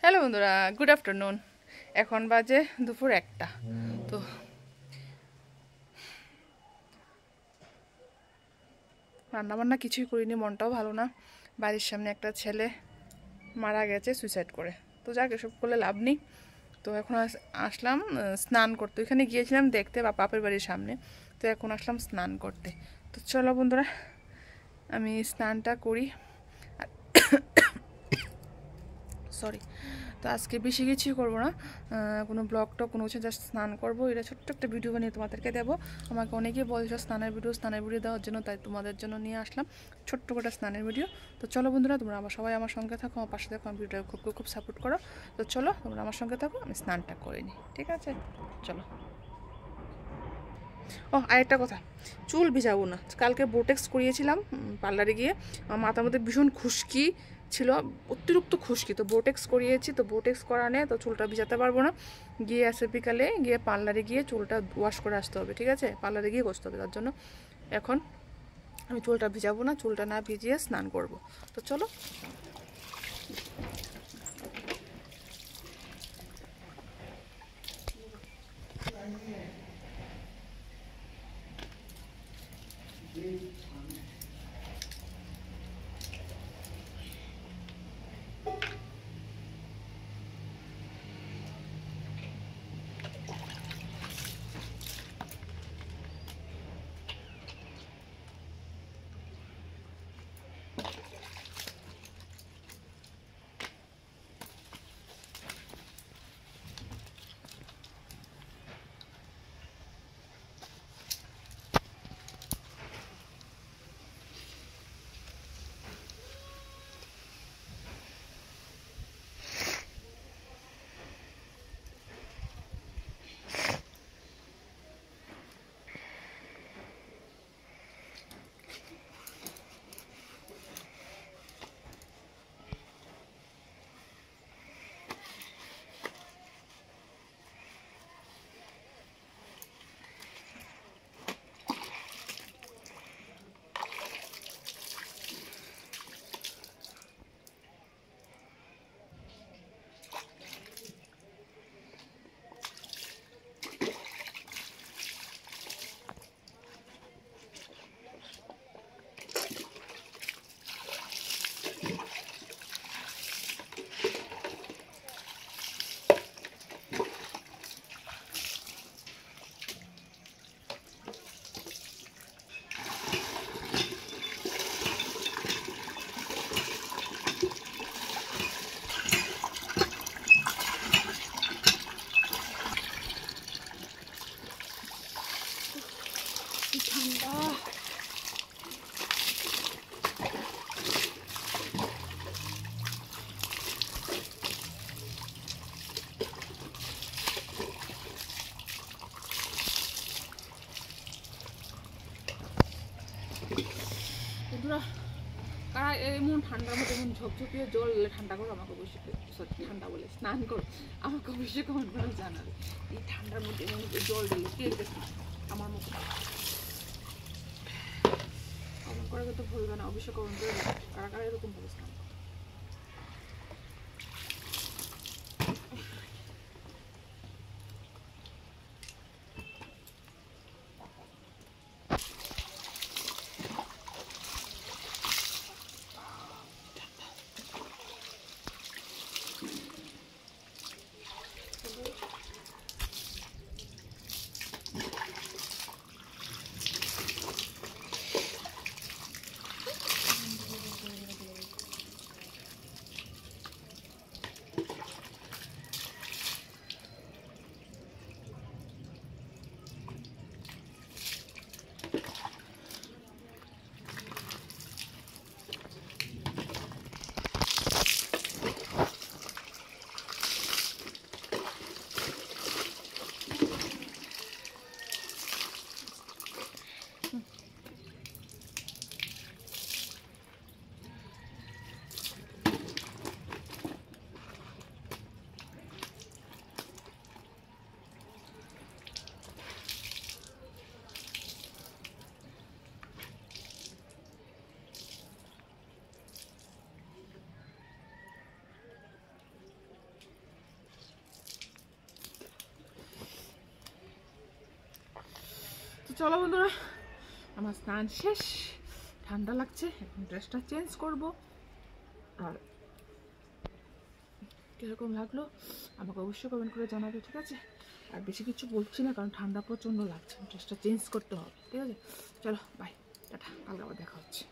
Hello বন্ধুরা, good afternoon. এখন বাজে দুপুর 1টা। তো রান্নাবান্না কিছুই করিনি, মনটাও ভালো না। বাড়ির সামনে একটা ছেলে মারা গেছে সুইসাইড করে। তো যাক, এসব করলে লাভ নেই। তো এখন আসলাম স্নান করতে। ওইখানে গিয়েছিলাম দেখতে বাপের বাড়ির সামনে। তো এখন আসলাম স্নান করতে। তো চলো বন্ধুরা, আমি স্নানটা করি। সরি। তো আজকে বেশি কিছুই করবো না, কোনো ব্লগ টক কোনো কিছু, জাস্ট স্নান করবো। এটা ছোট্ট একটা ভিডিও বানিয়ে তোমাদেরকে দেবো। আমাকে অনেকেই বলছো স্নানের ভিডিও দেওয়ার জন্য, তাই তোমাদের জন্য নিয়ে আসলাম ছোট্ট করে স্নানের ভিডিও। তো চলো বন্ধুরা, তোমরা সবাই আমার সঙ্গে থাকো, আমার পাশে থাকো, আমার ভিডিওটা খুব খুব সাপোর্ট করো। তো চলো তোমরা আমার সঙ্গে থাকো, আমি স্নানটা করে নিই, ঠিক আছে? চলো। ও, আরেকটা কথা, চুল ভিজাবো না। কালকে বোটেক্স করিয়েছিলাম পার্লারে গিয়ে। আমার মাথার মধ্যে ভীষণ খুশকি ছিল, অতিরিক্ত খুশকি। তো বোটেক্স করিয়েছি, তো বোটেক্স করা নেই, তো চুলটা ভিজাতে পারবো না। গিয়ে আসে বিকালে গিয়ে পার্লারে গিয়ে চুলটা ওয়াশ করে আসতে হবে, ঠিক আছে? পার্লারে গিয়ে করতে হবে, তার জন্য এখন আমি চুলটা ভিজাবো না। চুলটা না ভিজিয়ে স্নান করব। তো চলো। বন্ধুরা, কারা এমন ঠান্ডার মধ্যে এমন ঝকঝকিয়ে জল ঠান্ডা করো, আমাকে অবশ্যই, সরি ঠান্ডা বলে স্নান করো, আমাকে অবশ্যই কমেন্ট করে জানাবে। এই ঠান্ডার মধ্যে এমন জল দিলে কে স্নান আমার মতো কমেন্ট করে তো ভুলবে না, অবশ্যই কমেন্ট করে কারা কারা এরকম ভাবে স্নান। চলো বন্ধুরা, আমার স্নান শেষ, ঠান্ডা লাগছে, এখন ড্রেসটা চেঞ্জ করব। আর কীরকম লাগলো আমাকে অবশ্যই কমেন্ট করে জানাবে, ঠিক আছে? আর বেশি কিছু বলছি না, কারণ ঠান্ডা প্রচণ্ড লাগছে, ড্রেসটা চেঞ্জ করতে হবে, ঠিক আছে? চলো বাই, টাটা, কালকে আবার দেখা হচ্ছে।